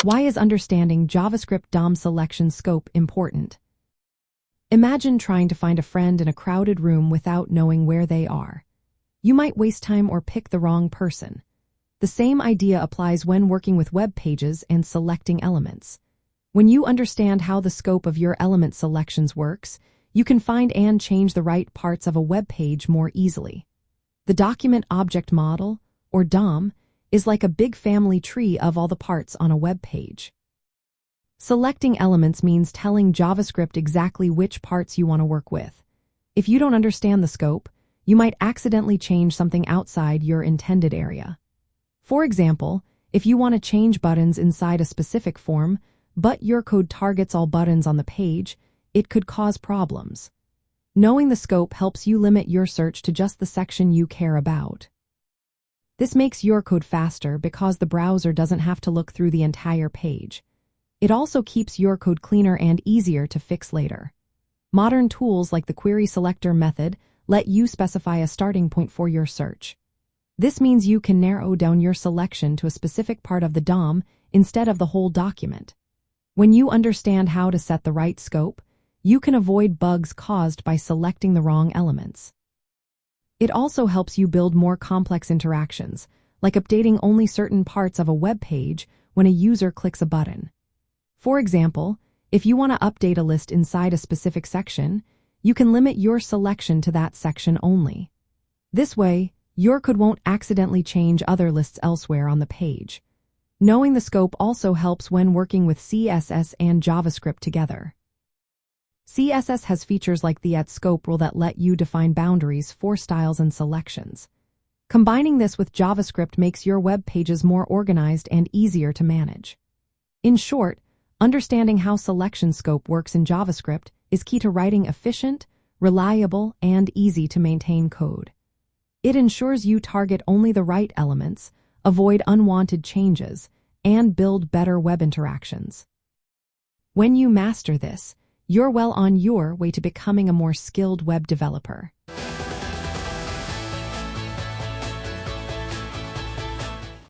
Why is understanding JavaScript DOM selection scope important? Imagine trying to find a friend in a crowded room without knowing where they are. You might waste time or pick the wrong person. The same idea applies when working with web pages and selecting elements. When you understand how the scope of your element selections works, you can find and change the right parts of a web page more easily. The document object model, or DOM, is like a big family tree of all the parts on a web page. Selecting elements means telling JavaScript exactly which parts you want to work with. If you don't understand the scope, you might accidentally change something outside your intended area. For example, if you want to change buttons inside a specific form, but your code targets all buttons on the page, it could cause problems. Knowing the scope helps you limit your search to just the section you care about. This makes your code faster because the browser doesn't have to look through the entire page. It also keeps your code cleaner and easier to fix later. Modern tools like the query selector method let you specify a starting point for your search. This means you can narrow down your selection to a specific part of the DOM instead of the whole document. When you understand how to set the right scope, you can avoid bugs caused by selecting the wrong elements. It also helps you build more complex interactions, like updating only certain parts of a web page when a user clicks a button. For example, if you want to update a list inside a specific section, you can limit your selection to that section only. This way, your code won't accidentally change other lists elsewhere on the page. Knowing the scope also helps when working with CSS and JavaScript together. CSS has features like the @scope rule that let you define boundaries for styles and selections. Combining this with JavaScript makes your web pages more organized and easier to manage. In short, understanding how selection scope works in JavaScript is key to writing efficient, reliable, and easy-to-maintain code. It ensures you target only the right elements, avoid unwanted changes, and build better web interactions. When you master this, you're well on your way to becoming a more skilled web developer.